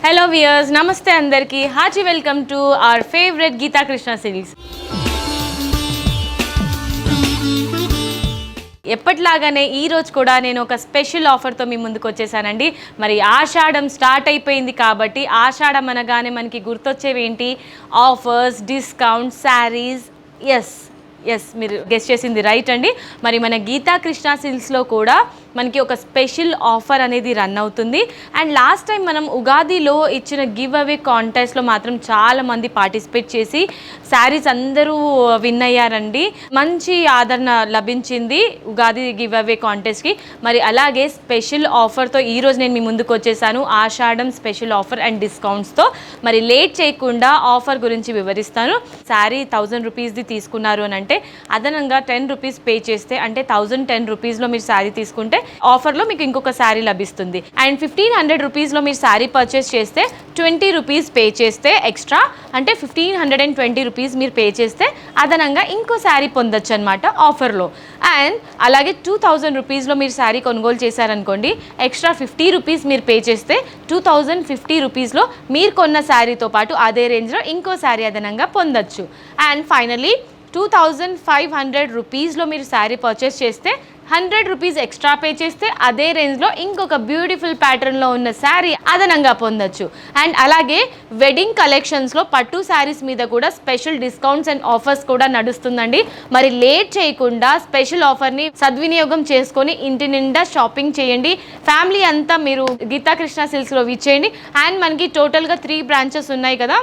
Hello viewers, నమస్తే అందరికీ. Hearty welcome to our favourite Gita Krishna series. ఎప్పటిలాగానే ఈరోజు కూడా నేను ఒక స్పెషల్ ఆఫర్తో మీ ముందుకు వచ్చేసానండి. మరి ఆషాఢం స్టార్ట్ అయిపోయింది కాబట్టి ఆషాఢం అనగానే మనకి గుర్తొచ్చేవి ఏంటి? Offers, discount, saris. ఎస్ మీరు గెస్ట్ చేసింది రైట్ అండి. మరి మన గీతా కృష్ణ సిల్క్స్లో కూడా మనకి ఒక స్పెషల్ ఆఫర్ అనేది రన్ అవుతుంది. అండ్ లాస్ట్ టైం మనం ఉగాదిలో ఇచ్చిన గివ్ అవే కాంటెస్ట్లో మాత్రం చాలామంది పార్టిసిపేట్ చేసి శారీస్ అందరూ విన్ అయ్యారండి. మంచి ఆదరణ లభించింది ఉగాది గివ్ అవే కాంటెస్ట్కి. మరి అలాగే స్పెషల్ ఆఫర్తో ఈరోజు నేను మీ ముందుకు వచ్చేసాను. ఆషాఢం స్పెషల్ ఆఫర్ అండ్ డిస్కౌంట్స్తో. మరి లేట్ చేయకుండా ఆఫర్ గురించి వివరిస్తాను. శారీ 1000 రూపీస్ది తీసుకున్నారు అని అంటే అదనంగా 10 రూపీస్ పే చేస్తే, అంటే 1010 రూపీస్లో మీరు శారీ తీసుకుంటే ఆఫర్లో మీకు ఇంకొక శారీ లభిస్తుంది. అండ్ 1500 రూపీస్లో మీరు శారీ పర్చేస్ చేస్తే 20 రూపీస్ పే చేస్తే ఎక్స్ట్రా, అంటే 1520 రూపీస్ మీరు పే చేస్తే అదనంగా ఇంకో శారీ పొందొచ్చు అనమాట ఆఫర్లో. అండ్ అలాగే 2000 రూపీస్లో మీరు శారీ కొనుగోలు చేశారనుకోండి, ఎక్స్ట్రా 50 రూపీస్ మీరు పే చేస్తే 2050 రూపీస్లో మీరు కొన్న శారీతో పాటు అదే రేంజ్లో ఇంకో శారీ అదనంగా పొందొచ్చు. అండ్ ఫైనలీ 2500 రూపీస్లో మీరు శారీ పర్చేస్ చేస్తే 100 రూపీస్ ఎక్స్ట్రా పే చేస్తే అదే రేంజ్లో ఇంకొక బ్యూటిఫుల్ ప్యాటర్న్లో ఉన్న శారీ అదనంగా పొందొచ్చు. అండ్ అలాగే వెడ్డింగ్ కలెక్షన్స్లో పట్టు శారీస్ మీద కూడా స్పెషల్ డిస్కౌంట్స్ అండ్ ఆఫర్స్ కూడా నడుస్తుందండి. మరి లేట్ చేయకుండా స్పెషల్ ఆఫర్ని సద్వినియోగం చేసుకొని ఇంటి నిండా షాపింగ్ చేయండి. ఫ్యామిలీ అంతా మీరు గీతా కృష్ణ సిల్క్స్లో విచ్చేయండి. అండ్ మనకి టోటల్గా 3 బ్రాంచెస్ ఉన్నాయి కదా,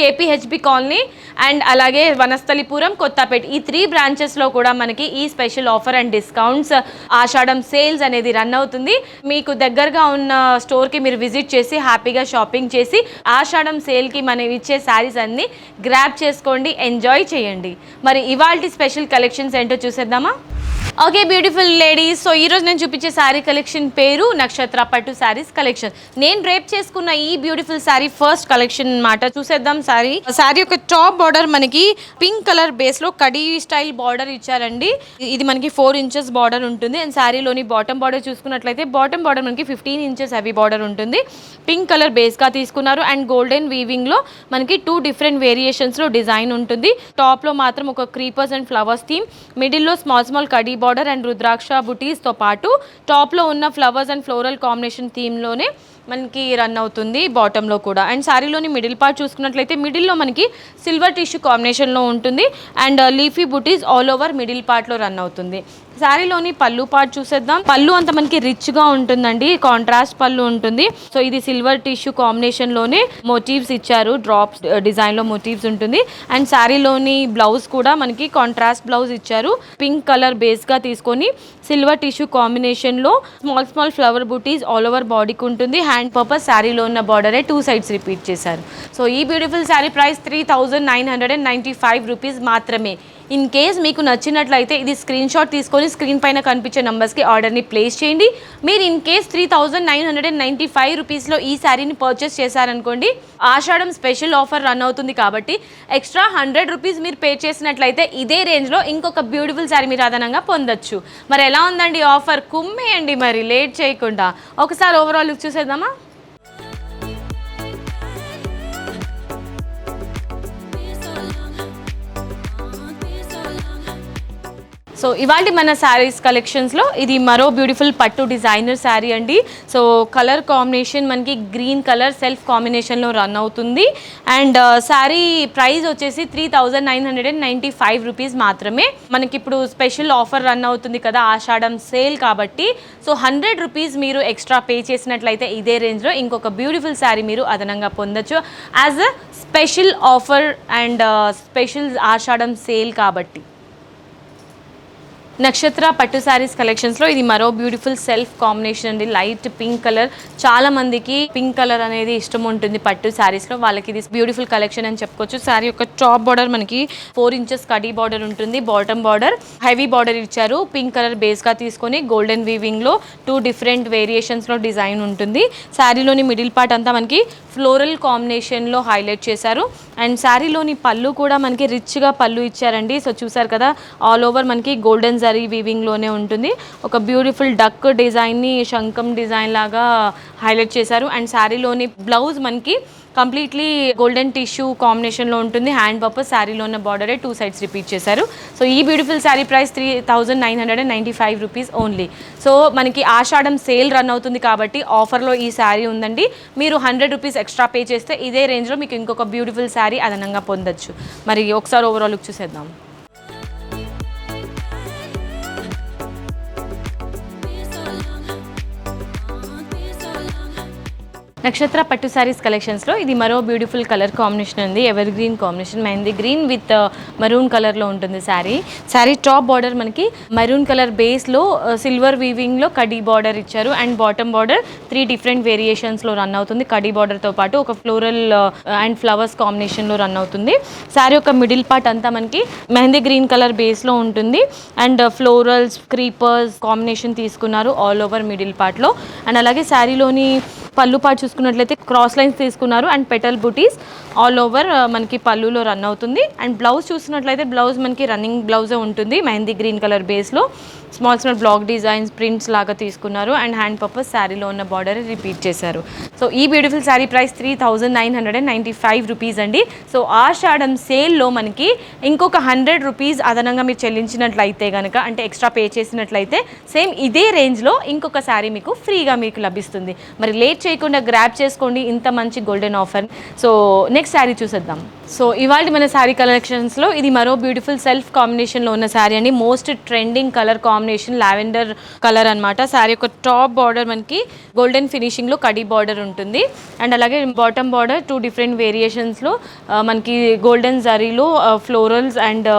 కేపీహెచ్బి కాలనీ అండ్ అలాగే వనస్థలిపురం, కొత్తపేట. ఈ 3 బ్రాంచెస్లో కూడా మనకి ఈ special offer and discounts Ashadham sales అనేది రన్ అవుతుంది. మీకు దగ్గరగా ఉన్న స్టోర్కి మీరు విజిట్ చేసి హ్యాపీగా షాపింగ్ చేసి ఆషాఢం సేల్కి మనం ఇచ్చే శారీస్ అన్నీ గ్రాబ్ చేసుకోండి, ఎంజాయ్ చేయండి. మరి ఇవాల్టి స్పెషల్ కలెక్షన్స్ ఏంటో చూసేద్దామా? ఓకే బ్యూటిఫుల్ లేడీస్, సో ఈరోజు నేను చూపించే శారీ కలెక్షన్ పేరు నక్షత్ర పట్టు శారీస్ కలెక్షన్. నేను రేప్ చేసుకున్న ఈ బ్యూటిఫుల్ శారీ ఫస్ట్ కలెక్షన్ అన్నమాట. చూసేద్దాం. శారీ యొక్క టాప్ బార్డర్ మనకి పింక్ కలర్ బేస్లో కడీ స్టైల్ బార్డర్ ఇచ్చారండి. ఇది మనకి 4 ఇంచెస్ బార్డర్ ఉంటుంది. అండ్ శారీలోని బాటమ్ బార్డర్ చూసుకున్నట్లయితే బాటమ్ బార్డర్ మనకి 15 ఇంచెస్ హెవీ బార్డర్ ఉంటుంది. పింక్ కలర్ బేస్గా తీసుకున్నారు. అండ్ గోల్డెన్ వీవింగ్లో మనకి 2 డిఫరెంట్ వేరియేషన్స్లో డిజైన్ ఉంటుంది. టాప్లో మాత్రం ఒక క్రీపర్స్ అండ్ ఫ్లవర్స్ థీమ్, మిడిల్లో స్మాల్ కడీ బార్డర్ అండ్ రుద్రాక్ష బుటీస్తో పాటు టాప్లో ఉన్న ఫ్లవర్స్ అండ్ ఫ్లోరల్ కాంబినేషన్ థీమ్లోనే మనకి రన్ అవుతుంది బాటంలో కూడా. అండ్ శారీలోని మిడిల్ పార్ట్ చూసుకున్నట్లయితే మిడిల్లో మనకి సిల్వర్ టిష్యూ కాంబినేషన్లో ఉంటుంది. And leafy buttis all over middle పార్ట్లో రన్ అవుతుంది. శారీలోని పళ్ళు పార్ట్ చూసేద్దాం. పళ్ళు అంతా మనకి రిచ్గా ఉంటుందండి, కాంట్రాస్ట్ పళ్ళు ఉంటుంది. సో ఇది సిల్వర్ టిష్యూ కాంబినేషన్లోనే మోటివ్స్ ఇచ్చారు, డ్రాప్స్ డిజైన్లో మోటివ్స్ ఉంటుంది. అండ్ శారీలోని బ్లౌజ్ కూడా మనకి కాంట్రాస్ట్ బ్లౌజ్ ఇచ్చారు. పింక్ కలర్ బేస్గా తీసుకొని సిల్వర్ టిష్యూ కాంబినేషన్లో స్మాల్ ఫ్లవర్ బుటీస్ ఆల్ ఓవర్ బాడీకి ఉంటుంది. హ్యాండ్ పర్పస్ శారీలో ఉన్న బార్డరే 2 సైడ్స్ రిపీట్ చేశారు. సో ఈ బ్యూటిఫుల్ శారీ ప్రైస్ 3995 రూపీస్ మాత్రమే. ఇన్ కేస్ మీకు నచ్చినట్లయితే ఇది స్క్రీన్ షాట్ తీసుకొని స్క్రీన్ పైన కనిపించే నెంబర్స్కి ఆర్డర్ని ప్లేస్ చేయండి. మీరు ఇన్ కేస్ 3995 రూపీస్లో ఈ శారీని పర్చేస్ చేశారనుకోండి, ఆషాఢం స్పెషల్ ఆఫర్ రన్ అవుతుంది కాబట్టి ఎక్స్ట్రా 100 రూపీస్ మీరు పే చేసినట్లయితే ఇదే రేంజ్లో ఇంకొక బ్యూటిఫుల్ శారీ మీరు అదనంగా పొందొచ్చు. మరి ఎలా ఉందండి ఆఫర్? కుమ్మేయండి మరి లేట్ చేయకుండా. ఒకసారి ఓవరాల్ లుక్ చూసేద్దామా? సో ఇవాళ మన శారీస్ కలెక్షన్స్లో ఇది మరో బ్యూటిఫుల్ పట్టు డిజైనర్ శారీ అండి. సో కలర్ కాంబినేషన్ మనకి గ్రీన్ కలర్ సెల్ఫ్ కాంబినేషన్లో రన్ అవుతుంది. అండ్ శారీ ప్రైస్ వచ్చేసి 3995 రూపీస్ మాత్రమే. మనకి ఇప్పుడు స్పెషల్ ఆఫర్ రన్ అవుతుంది కదా ఆషాఢం సేల్ కాబట్టి. సో 100 రూపీస్ మీరు ఎక్స్ట్రా పే చేసినట్లయితే ఇదే రేంజ్లో ఇంకొక బ్యూటిఫుల్ శారీ మీరు అదనంగా పొందొచ్చు as a special offer and special Ashadham sale కాబట్టి. నక్షత్ర పట్టు శారీస్ కలెక్షన్స్లో ఇది మరో బ్యూటిఫుల్ సెల్ఫ్ కాంబినేషన్ అండి. లైట్ పింక్ కలర్, చాలా మందికి పింక్ కలర్ అనేది ఇష్టం ఉంటుంది పట్టు శారీస్లో, వాళ్ళకి ఇది బ్యూటిఫుల్ కలెక్షన్ అని చెప్పుకోవచ్చు. శారీ యొక్క టాప్ బార్డర్ మనకి 4 ఇంచెస్ కడీ బార్డర్ ఉంటుంది. బాటమ్ బార్డర్ హెవీ బార్డర్ ఇచ్చారు. పింక్ కలర్ బేస్గా తీసుకొని గోల్డెన్ వీవింగ్లో 2 డిఫరెంట్ వేరియేషన్స్లో డిజైన్ ఉంటుంది. శారీలోని మిడిల్ పార్ట్ అంతా మనకి ఫ్లోరల్ కాంబినేషన్లో హైలైట్ చేశారు. అండ్ శారీలోని పళ్ళు కూడా మనకి రిచ్గా పళ్ళు ఇచ్చారండి. సో చూసారు కదా, ఆల్ ఓవర్ మనకి గోల్డెన్ జరీ వీవింగ్లోనే ఉంటుంది. ఒక బ్యూటిఫుల్ డక్ డిజైన్ని శంఖం డిజైన్ లాగా హైలైట్ చేశారు. అండ్ శారీలోని బ్లౌజ్ మనకి కంప్లీట్లీ గోల్డెన్ టిష్యూ కాంబినేషన్లో ఉంటుంది. హ్యాండ్ పర్పస్ శారీలో ఉన్న బార్డరే 2 సైడ్స్ రిపీట్ చేశారు. సో ఈ beautiful sari price 3995 rupees only. So మనకి ఆషాఢం సేల్ రన్ అవుతుంది కాబట్టి ఆఫర్లో ఈ శారీ ఉందండి. మీరు 100 రూపీస్ ఎక్స్ట్రా పే చేస్తే ఇదే రేంజ్లో మీకు ఇంకొక బ్యూటిఫుల్ శారీ అదనంగా పొందొచ్చు. మరి ఒకసారి ఓవరాల్ లుక్ చూసేద్దాం. నక్షత్ర పట్టు శారీస్ కలెక్షన్స్లో ఇది మరో బ్యూటిఫుల్ కలర్ కాంబినేషన్ ఉంది. Evergreen combination, mehndi green with maroon కలర్లో ఉంటుంది శారీ టాప్ బార్డర్ మనకి మరూన్ కలర్ బేస్లో సిల్వర్ వీవింగ్లో కడీ బార్డర్ ఇచ్చారు. అండ్ బాటమ్ బార్డర్ 3 డిఫరెంట్ వేరియేషన్స్లో రన్ అవుతుంది. కడీ బార్డర్తో పాటు ఒక ఫ్లోరల్ అండ్ ఫ్లవర్స్ కాంబినేషన్లో రన్ అవుతుంది. శారీ యొక్క మిడిల్ పార్ట్ అంతా మనకి మెహందీ గ్రీన్ కలర్ బేస్లో ఉంటుంది. అండ్ ఫ్లోరల్స్ క్రీపర్స్ కాంబినేషన్ తీసుకున్నారు ఆల్ ఓవర్ మిడిల్ పార్ట్లో. అండ్ అలాగే శారీలోని పళ్ళు పాటు చూసుకున్నట్లయితే క్రాస్ లైన్స్ తీసుకున్నారు. అండ్ పెటల్ బుటీస్ ఆల్ ఓవర్ మనకి పళ్ళులో రన్ అవుతుంది. అండ్ బ్లౌజ్ చూసినట్లయితే బ్లౌజ్ మనకి రన్నింగ్ బ్లౌజే ఉంటుంది. మెహందీ గ్రీన్ కలర్ బేస్లో స్మాల్ బ్లాక్ డిజైన్స్ ప్రింట్స్ లాగా తీసుకున్నారు. అండ్ హ్యాండ్ పర్పస్ శారీలో ఉన్న బార్డర్ రిపీట్ చేశారు. సో ఈ బ్యూటిఫుల్ శారీ ప్రైస్ 3995 రూపీస్ అండి. సో ఆషాఢం సేల్లో మనకి ఇంకొక 100 రూపీస్ అదనంగా మీరు చెల్లించినట్లయితే కనుక, అంటే ఎక్స్ట్రా పే చేసినట్లయితే సేమ్ ఇదే రేంజ్లో ఇంకొక శారీ మీకు ఫ్రీగా మీకు లభిస్తుంది. మరి లేట్ చేయకుండా గ్రాబ్ చేసుకోండి ఇంత మంచి golden offer. So next sari చూసేద్దాం. సో ఇవాళ మన శారీ కలెక్షన్స్లో ఇది మరో బ్యూటిఫుల్ సెల్ఫ్ కాంబినేషన్లో ఉన్న శారీ అండి. Most trending colour combination lavender colour అనమాట. శారీ యొక్క టాప్ బార్డర్ మనకి గోల్డెన్ ఫినిషింగ్లో కడీ బార్డర్ ఉంటుంది. అండ్ అలాగే బాటమ్ బార్డర్ 2 డిఫరెంట్ వేరియేషన్స్లో మనకి గోల్డెన్ జరీలో ఫ్లోరల్స్ అండ్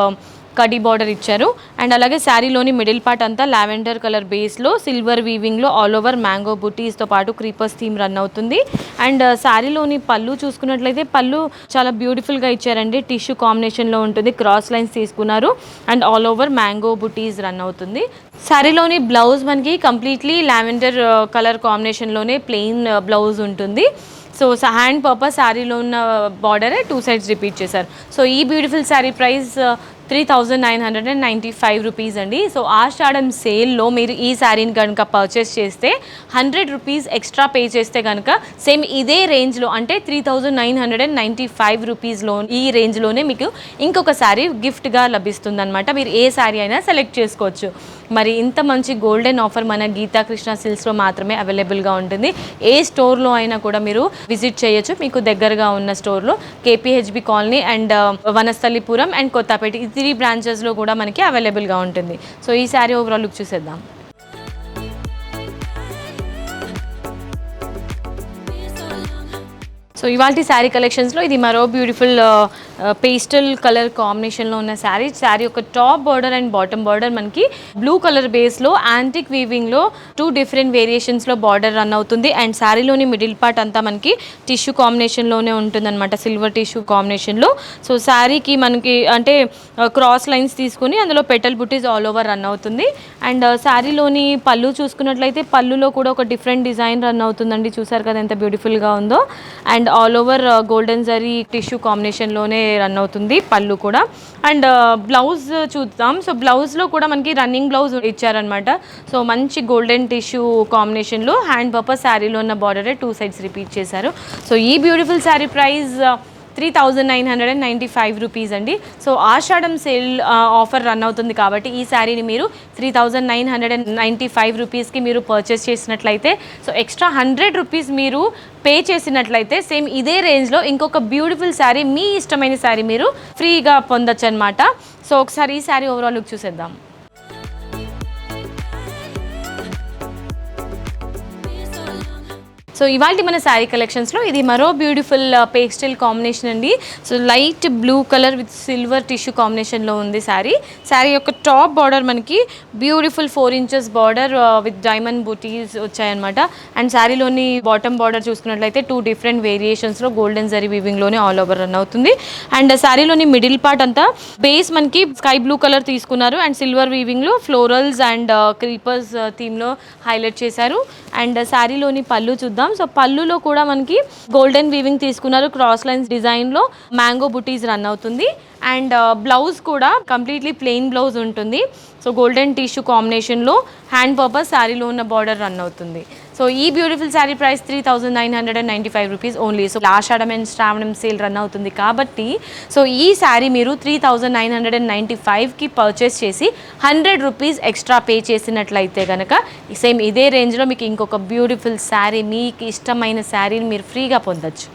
కడీ బార్డర్ ఇచ్చారు. అండ్ అలాగే శారీలోని మిడిల్ పార్ట్ అంతా లావెండర్ కలర్ బేస్లో సిల్వర్ వీవింగ్లో ఆల్ ఓవర్ మ్యాంగో బుటీస్తో పాటు క్రీపర్స్ థీమ్ రన్ అవుతుంది. అండ్ శారీలోని పళ్ళు చూసుకున్నట్లయితే పళ్ళు చాలా బ్యూటిఫుల్గా ఇచ్చారండి. టిష్యూ కాంబినేషన్లో ఉంటుంది. క్రాస్ లైన్స్ తీసుకున్నారు. అండ్ ఆల్ ఓవర్ మ్యాంగో బుటీస్ రన్ అవుతుంది. శారీలోని బ్లౌజ్ మనకి కంప్లీట్లీ లావెండర్ కలర్ కాంబినేషన్లోనే ప్లెయిన్ బ్లౌజ్ ఉంటుంది. సో హ్యాండ్ పర్పస్ శారీలో ఉన్న బార్డరే 2 సైడ్స్ రిపీట్ చేశారు. సో ఈ బ్యూటిఫుల్ శారీ ప్రైస్ 3995 రూపీస్ అండి. సో ఆషాఢం సేల్లో మీరు ఈ శారీని కనుక పర్చేస్ చేస్తే 100 రూపీస్ ఎక్స్ట్రా పే చేస్తే కనుక సేమ్ ఇదే రేంజ్లో అంటే 3995 రూపీస్లో ఈ రేంజ్లోనే మీకు ఇంకొక శారీ గిఫ్ట్గా లభిస్తుంది అనమాట. మీరు ఏ శారీ అయినా సెలెక్ట్ చేసుకోవచ్చు. మరి ఇంత మంచి గోల్డెన్ ఆఫర్ మన గీతా కృష్ణ సిల్క్స్లో మాత్రమే అవైలబుల్గా ఉంటుంది. ఏ స్టోర్లో అయినా కూడా మీరు విజిట్ చేయొచ్చు. మీకు దగ్గరగా ఉన్న స్టోర్లో KPHB colony and Vanasthalipuram and Kothapeta ఈ 3 బ్రాంచెస్లో కూడా మనకి అవైలబుల్గా ఉంటుంది. సో ఈ శారీ ఓవరాల్ లుక్ చూసేద్దాం. సో ఇవాళ శారీ కలెక్షన్స్లో ఇది మరో బ్యూటిఫుల్ పేస్టల్ కలర్ కాంబినేషన్లో ఉన్న శారీ యొక్క top border and bottom border మనకి బ్లూ కలర్ బేస్లో యాంటిక్ వీవింగ్లో 2 డిఫరెంట్ వేరియేషన్స్లో బార్డర్ రన్ అవుతుంది. అండ్ శారీలోని మిడిల్ పార్ట్ అంతా మనకి టిష్యూ కాంబినేషన్లోనే ఉంటుందన్నమాట, సిల్వర్ టిష్యూ కాంబినేషన్లో. సో శారీకి మనకి అంటే క్రాస్ లైన్స్ తీసుకుని అందులో పెటల్ బుటీస్ ఆల్ ఓవర్ రన్ అవుతుంది. అండ్ శారీలోని పళ్ళు చూసుకున్నట్లయితే పళ్ళులో కూడా ఒక డిఫరెంట్ డిజైన్ రన్ అవుతుందండి. చూసారు కదా ఎంత బ్యూటిఫుల్గా ఉందో. అండ్ ఆల్ ఓవర్ గోల్డెన్ జరీ టిష్యూ కాంబినేషన్లోనే రన్ అవుతుంది పళ్ళు కూడా. అండ్ బ్లౌజ్ చూద్దాం. సో బ్లౌజ్లో కూడా మనకి రన్నింగ్ బ్లౌజ్ ఇచ్చారనమాట. సో మంచి గోల్డెన్ టిష్యూ కాంబినేషన్లో హ్యాండ్ పర్పస్ శారీలో ఉన్న బార్డరే 2 సైడ్స్ రిపీట్ చేశారు. సో ఈ బ్యూటిఫుల్ శారీ ప్రైస్ 3995 రూపీస్ అండి. So Ashadham sale offer run అవుతుంది కాబట్టి ఈ శారీని మీరు 3995 రూపీస్కి మీరు పర్చేస్ చేసినట్లయితే, సో ఎక్స్ట్రా 100 రూపీస్ మీరు పే చేసినట్లయితే సేమ్ ఇదే రేంజ్లో ఇంకొక బ్యూటిఫుల్ శారీ మీ ఇష్టమైన శారీ మీరు ఫ్రీగా పొందొచ్చు అనమాట. సో ఒకసారి ఈ శారీ ఓవరాల్ లుక్ చూసేద్దాం. సో ఇవాళ మన శారీ కలెక్షన్స్లో ఇది మరో బ్యూటిఫుల్ పేస్టల్ కాంబినేషన్ అండి. So light blue colour with silver tissue కాంబినేషన్లో ఉంది శారీ యొక్క టాప్ బార్డర్ మనకి beautiful 4 inches border with diamond బూటీస్ వచ్చాయన్నమాట. అండ్ శారీలోని బాటమ్ బార్డర్ చూసుకున్నట్లయితే 2 డిఫరెంట్ వేరియేషన్స్లో గోల్డెన్ జరీ వీవింగ్లోనే ఆల్ ఓవర్ రన్ అవుతుంది. అండ్ శారీలోని మిడిల్ పార్ట్ అంతా బేస్ మనకి స్కై బ్లూ కలర్ తీసుకున్నారు. అండ్ సిల్వర్ వీవింగ్లో ఫ్లోరల్స్ అండ్ క్రీపర్స్ థీమ్లో హైలైట్ చేశారు. అండ్ శారీలోని పళ్ళు చూద్దాం. చూద్దాం. సో పళ్ళులో కూడా మనకి గోల్డెన్ వీవింగ్ తీసుకున్నారు, క్రాస్ లైన్స్ డిజైన్లో మ్యాంగో బుటీస్ రన్ అవుతుంది. అండ్ బ్లౌజ్ కూడా కంప్లీట్లీ ప్లెయిన్ బ్లౌజ్ ఉంటుంది. సో గోల్డెన్ టిష్యూ కాంబినేషన్లో హ్యాండ్ పర్పస్ శారీలో ఉన్న బార్డర్ రన్ అవుతుంది. సో ఈ beautiful sari price 3995 rupees only. So Ashadham and Shravanam sale run అవుతుంది కాబట్టి సో ఈ శారీ మీరు 3995కి పర్చేస్ చేసి 100 రూపీస్ ఎక్స్ట్రా పే చేసినట్లయితే కనుక సేమ్ ఇదే రేంజ్లో మీకు ఇంకొక బ్యూటిఫుల్ శారీ, మీకు ఇష్టమైన శారీని మీరు ఫ్రీగా పొందొచ్చు.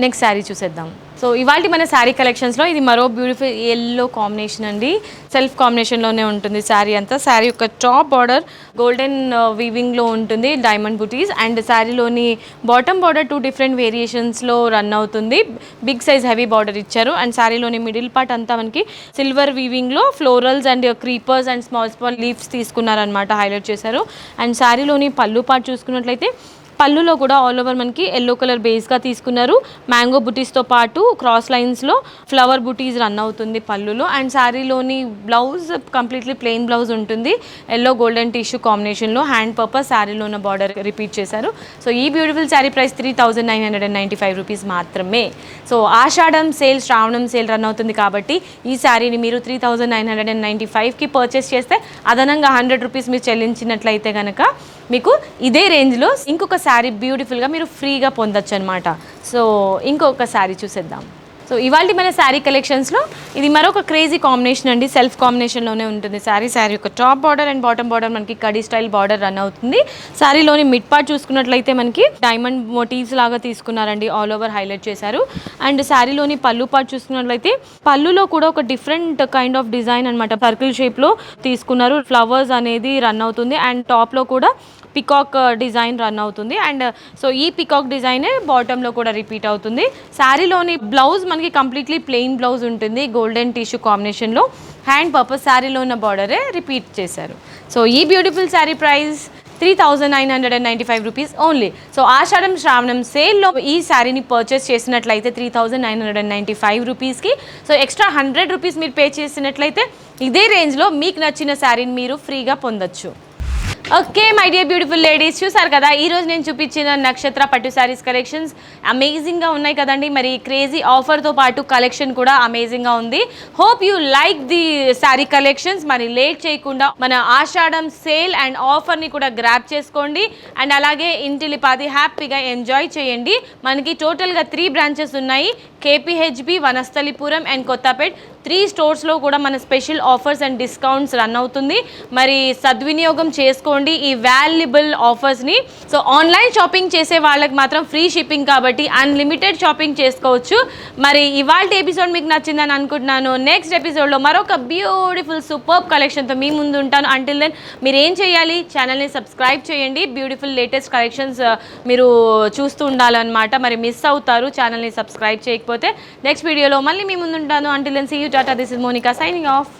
నెక్స్ట్ శారీ చూసేద్దాం. సో ఇవాళ మన శారీ కలెక్షన్స్లో ఇది మరో బ్యూటిఫుల్ ఎల్లో కాంబినేషన్ అండి. సెల్ఫ్ కాంబినేషన్లోనే ఉంటుంది శారీ అంతా. శారీ యొక్క టాప్ బార్డర్ గోల్డెన్ వీవింగ్లో ఉంటుంది, డైమండ్ బుటీస్. అండ్ శారీలోని బాటమ్ బార్డర్ 2 డిఫరెంట్ వేరియేషన్స్లో రన్ అవుతుంది. బిగ్ సైజ్ హెవీ బార్డర్ ఇచ్చారు. అండ్ శారీలోని మిడిల్ పార్ట్ అంతా మనకి సిల్వర్ వీవింగ్లో florals and creepers and small leaves తీసుకున్నారనమాట, హైలైట్ చేశారు. అండ్ శారీలోని పళ్ళు పార్ట్ చూసుకున్నట్లయితే పళ్ళులో కూడా ఆల్ ఓవర్ మనకి ఎల్లో కలర్ బేస్గా తీసుకున్నారు. మ్యాంగో బుటీస్తో పాటు క్రాస్ లైన్స్లో ఫ్లవర్ బుటీస్ రన్ అవుతుంది పళ్ళులో. అండ్ శారీలోని బ్లౌజ్ కంప్లీట్లీ ప్లెయిన్ బ్లౌజ్ ఉంటుంది, ఎల్లో గోల్డెన్ టిష్యూ కాంబినేషన్లో. హ్యాండ్ పర్పస్ శారీలో ఉన్న బార్డర్ రిపీట్ చేశారు. సో ఈ బ్యూటిఫుల్ శారీ ప్రైస్ 3995 రూపీస్ మాత్రమే. So Ashadham sale, Shravanam sale run అవుతుంది కాబట్టి ఈ శారీని మీరు 3995కి పర్చేస్ చేస్తే అదనంగా 100 రూపీస్ మీరు చెల్లించినట్లయితే కనుక మీకు ఇదే రేంజ్లో ఇంకొక శారీ బ్యూటిఫుల్గా మీరు ఫ్రీగా పొందొచ్చు అనమాట. సో ఇంకొక శారీ చూసేద్దాం. సో ఇవాళ మన శారీ కలెక్షన్స్లో ఇది మరొక క్రేజీ కాంబినేషన్ అండి. సెల్ఫ్ కాంబినేషన్లోనే ఉంటుంది శారీ. శారీ యొక్క top border and bottom border మనకి కడీ స్టైల్ బార్డర్ రన్ అవుతుంది. శారీలోని మిడ్ పార్ట్ చూసుకున్నట్లయితే మనకి డైమండ్ మోటివ్స్ లాగా తీసుకున్నారండి, ఆల్ ఓవర్ హైలైట్ చేశారు. అండ్ శారీలోని పళ్ళు పార్ట్ చూసుకున్నట్లయితే పళ్ళులో కూడా ఒక డిఫరెంట్ కైండ్ ఆఫ్ డిజైన్ అనమాట, సర్కిల్ షేప్లో తీసుకున్నారు. ఫ్లవర్స్ అనేది రన్ అవుతుంది. అండ్ టాప్లో కూడా పికాక్ డిజైన్ రన్ అవుతుంది. అండ్ సో ఈ పికాక్ డిజైనే బాటంలో కూడా రిపీట్ అవుతుంది. శారీలోని బ్లౌజ్ మనకి కంప్లీట్లీ ప్లెయిన్ బ్లౌజ్ ఉంటుంది, గోల్డెన్ టిష్యూ కాంబినేషన్లో. హ్యాండ్ పర్పస్ శారీలో ఉన్న బార్డరే రిపీట్ చేశారు. సో ఈ beautiful sari price 3995 rupees only. So ఆషాఢం శ్రావణం సేల్లో ఈ శారీని పర్చేస్ చేసినట్లయితే 3995 రూపీస్కి సో ఎక్స్ట్రా 100 రూపీస్ మీరు పే చేసినట్లయితే ఇదే రేంజ్లో మీకు నచ్చిన శారీని మీరు ఫ్రీగా పొందొచ్చు. Okay my dear beautiful ladies, చూసారు కదా ఈరోజు నేను చూపించిన నక్షత్ర పట్టు శారీస్ కలెక్షన్స్ అమేజింగ్గా ఉన్నాయి కదండి. మరి క్రేజీ ఆఫర్తో పాటు కలెక్షన్ కూడా అమేజింగ్గా ఉంది. Hope you like the sari collections. మరి లేట్ చేయకుండా మన ఆషాఢం సేల్ అండ్ ఆఫర్ని కూడా గ్రాప్ చేసుకోండి. అండ్ అలాగే ఇంటిలిపాది హ్యాపీగా ఎంజాయ్ చేయండి. మనకి టోటల్గా 3 బ్రాంచెస్ ఉన్నాయి, కేపీహెచ్బి, వనస్థలిపురం అండ్ కొత్తపేట్. 3 స్టోర్స్లో కూడా మన special offers and discounts run అవుతుంది. మరి సద్వినియోగం చేసుకోండి ఈ వాల్యుబుల్ ఆఫర్స్ని. సో ఆన్లైన్ షాపింగ్ చేసే వాళ్ళకి మాత్రం ఫ్రీ షిప్పింగ్ కాబట్టి అన్లిమిటెడ్ షాపింగ్ చేసుకోవచ్చు. మరి ఇవాళ ఎపిసోడ్ మీకు నచ్చిందని అనుకుంటున్నాను. నెక్స్ట్ ఎపిసోడ్లో మరొక బ్యూటిఫుల్ సూపర్బ్ కలెక్షన్తో మీ ముందు ఉంటాను. అంటిల్ దెన్ మీరు ఏం చేయాలి, ఛానల్ని సబ్స్క్రైబ్ చేయండి. బ్యూటిఫుల్ లేటెస్ట్ కలెక్షన్స్ మీరు చూస్తూ ఉండాలన్నమాట. మరి మిస్ అవుతారు ఛానల్ని సబ్స్క్రైబ్ చేయకపోతే. నెక్స్ట్ వీడియోలో మళ్ళీ మీ ముందు ఉంటాను. అంటిల్ దెన్ సీ యూ, టాటా. This is Monika signing of.